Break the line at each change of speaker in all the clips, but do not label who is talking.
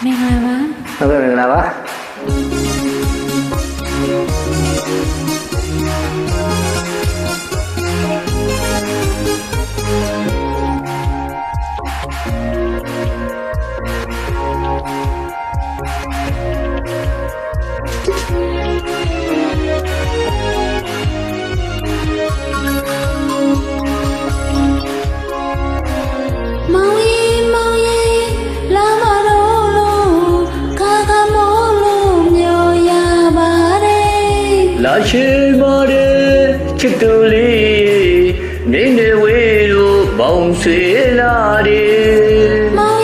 မင်္ဂလာပါ
ဟုတ်ကဲ့မင်္ဂလာပါလာရှိမာတဲ့ချစ်တူလေးနေနေဝေးလို့ပေါင်းဆွေလာတယ်
မောင်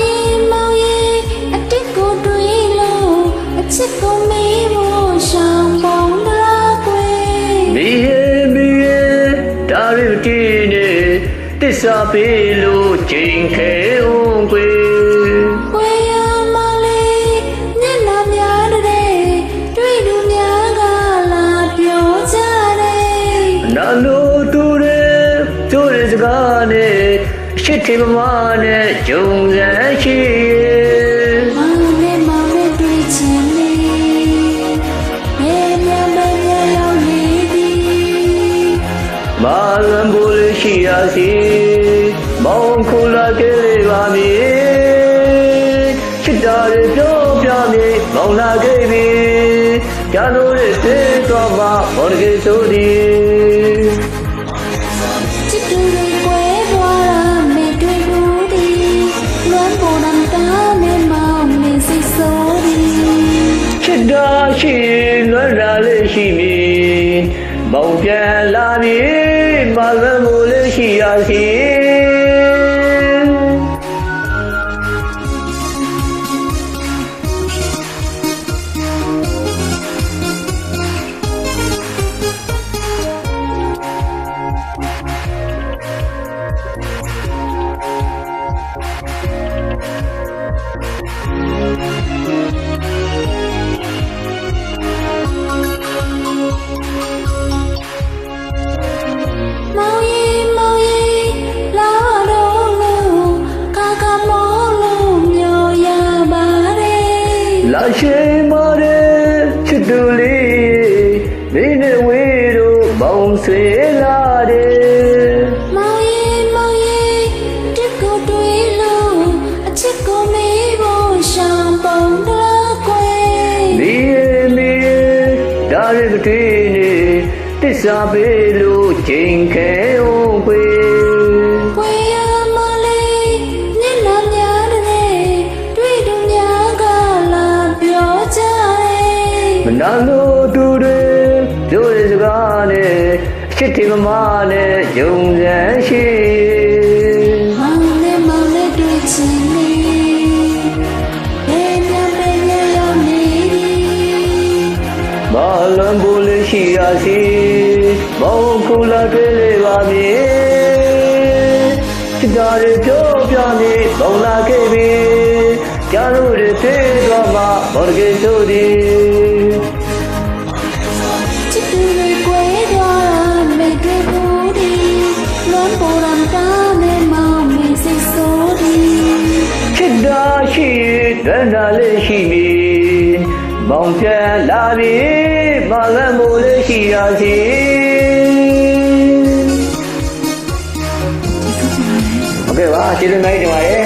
ရင်အတစ်ကိုတွေးလို့အချစ်ကိုမေးဖို့ရှောင်းပေါင်းလားကွယ်
မီးဒါရတီနေတစ္ဆာပေးလို့ချိန်ခဲအောင်ကွယ်လို့တူတယ်တို့ရစကားနဲ့ရှစ်ထေမမနဲ့ဂျုံစမ်းရှိ
မောင်နဲ့တွေ့ချင်နေမြေရောက်နေသည်
မာလံဘူလေးရှိရစီမောင်ခုလာကလေးပါမည်ချစ်တာတွေပြောပြမည်မောင်လာခဲ့ပြီကြာလို့တဲ့တော့မှဘောရကေဆိုသည်ဒါရှိလွတ်လာလေးရှိမည်မောင်ပြန်လာမည်မလမိုးလေးရှိရစီလာရှိမာတဲ့ချစ်တူလေးနေနေဝေးတို့ပေါင်းဆွေလာတယ်
မောင်ရင်တစ်ကိုတွေးလို့အချစ်ကိုမေးဖို့ရှောင်းပေါင်းလားကွယ်
မီးဒါရတီနေတစ္ဆာပေးလို့ချိန်ခဲအောင်ကွယ်နာလို့တူတယ်တို့ရစကားနဲ့ချစ်တီမမနဲ့ဂျုံစမ်းရှိ
မောင်နဲ့တွေ့ချင်နေရောက်နေ
မာလံဘူလေးရှိရစီမောင်ခုလာတွေ့လေပါမည်ချစ်တာတွေပြောပြမည်မောင်လာခဲ့ပြီကြာလို့တဲ့တော့မှဘောရကေဆိုသည်ရှိဒနာလေးရှိမည်မောင်ပြန်လာပြီမလန်းမိုးလေးရှိရစီဟုတ်ကဲ့ပါကျေးဇူးများတင်ပါတယ်